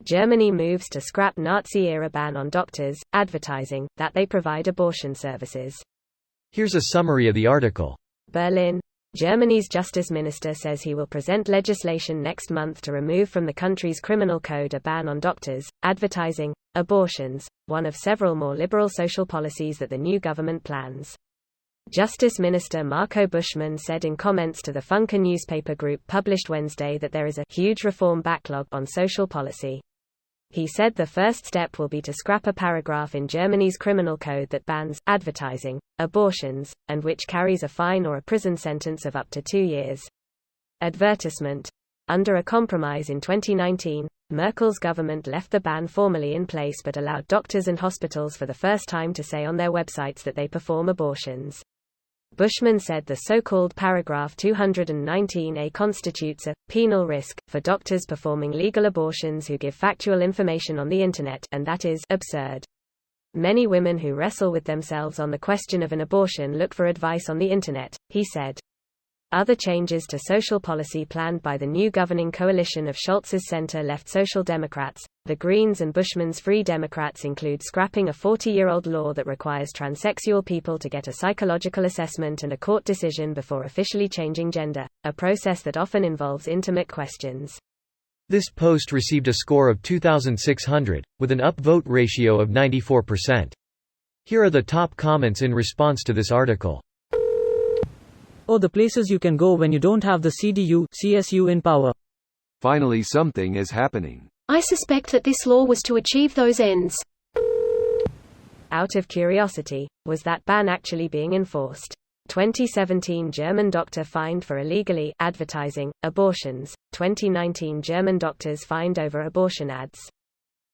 Germany moves to scrap Nazi-era ban on doctors, advertising that they provide abortion services. Here's a summary of the article. Berlin. Germany's justice minister says he will present legislation next month to remove from the country's criminal code a ban on doctors, advertising, abortions, one of several more liberal social policies that the new government plans. Justice Minister Marco Buschmann said in comments to the Funke newspaper group published Wednesday that there is a huge reform backlog on social policy. He said the first step will be to scrap a paragraph in Germany's criminal code that bans advertising abortions, and which carries a fine or a prison sentence of up to 2 years. Advertisement. Under a compromise in 2019, Merkel's government left the ban formally in place but allowed doctors and hospitals for the first time to say on their websites that they perform abortions. Buschmann said the so-called paragraph 219A constitutes a penal risk for doctors performing legal abortions who give factual information on the Internet, and that is absurd. Many women who wrestle with themselves on the question of an abortion look for advice on the Internet, he said. Other changes to social policy planned by the new governing coalition of Scholz's center-left Social Democrats, the Greens and Buschmann's Free Democrats include scrapping a 40-year-old law that requires transsexual people to get a psychological assessment and a court decision before officially changing gender, a process that often involves intimate questions. This post received a score of 2,600, with an upvote ratio of 94%. Here are the top comments in response to this article. Oh, the places you can go when you don't have the CDU, CSU in power. Finally something is happening. I suspect that this law was to achieve those ends. Out of curiosity, was that ban actually being enforced? 2017 German doctor fined for illegally advertising abortions. 2019 German doctors fined over abortion ads.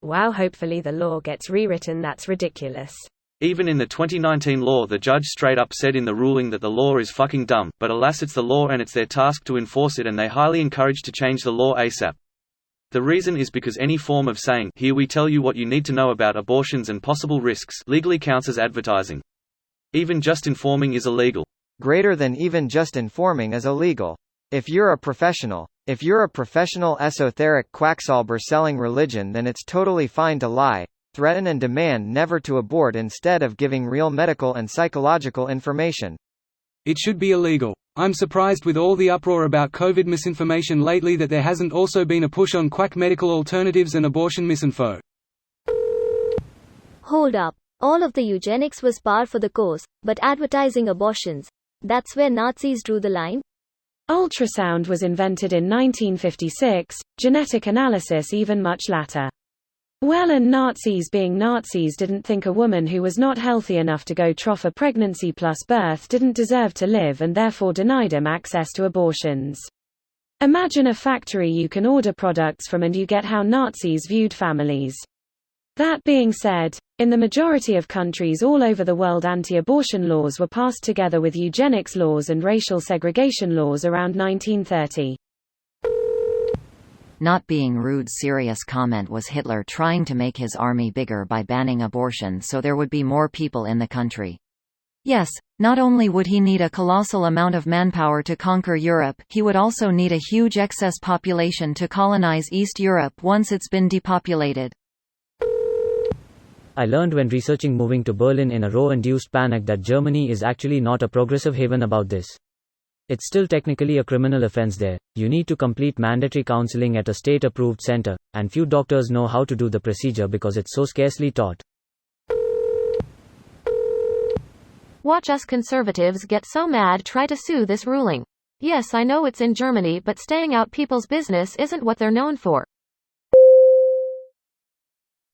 Wow, hopefully the law gets rewritten. That's ridiculous. Even in the 2019 law, the judge straight up said in the ruling that the law is fucking dumb, but alas, it's the law and it's their task to enforce it, and they highly encourage to change the law ASAP. The reason is because any form of saying, "Here we tell you what you need to know about abortions and possible risks," legally counts as advertising. Even just informing is illegal. Greater than even just informing is illegal. If you're a professional esoteric quacksalber selling religion, then it's totally fine to lie, threaten and demand never to abort instead of giving real medical and psychological information. It should be illegal. I'm surprised with all the uproar about COVID misinformation lately that there hasn't also been a push on quack medical alternatives and abortion misinfo. Hold up. All of the eugenics was par for the course, but advertising abortions, that's where Nazis drew the line? Ultrasound was invented in 1956, genetic analysis even much later. Well, and Nazis being Nazis didn't think a woman who was not healthy enough to go trough a pregnancy plus birth didn't deserve to live, and therefore denied him access to abortions. Imagine a factory you can order products from, and you get how Nazis viewed families. That being said, in the majority of countries all over the world, anti-abortion laws were passed together with eugenics laws and racial segregation laws around 1930. Not being rude. Serious comment was Hitler trying to make his army bigger by banning abortion so there would be more people in the country. Yes, not only would he need a colossal amount of manpower to conquer Europe, he would also need a huge excess population to colonize East Europe once it's been depopulated. I learned when researching moving to Berlin in a row-induced panic that Germany is actually not a progressive haven about this. It's still technically a criminal offense there. You need to complete mandatory counseling at a state-approved center, and few doctors know how to do the procedure because it's so scarcely taught. Watch us conservatives get so mad try to sue this ruling. Yes, I know it's in Germany, but staying out people's business isn't what they're known for.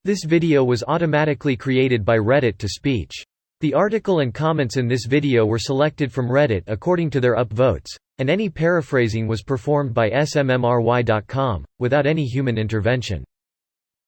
This video was automatically created by Reddit to speech. The article and comments in this video were selected from Reddit according to their upvotes, and any paraphrasing was performed by smmry.com, without any human intervention.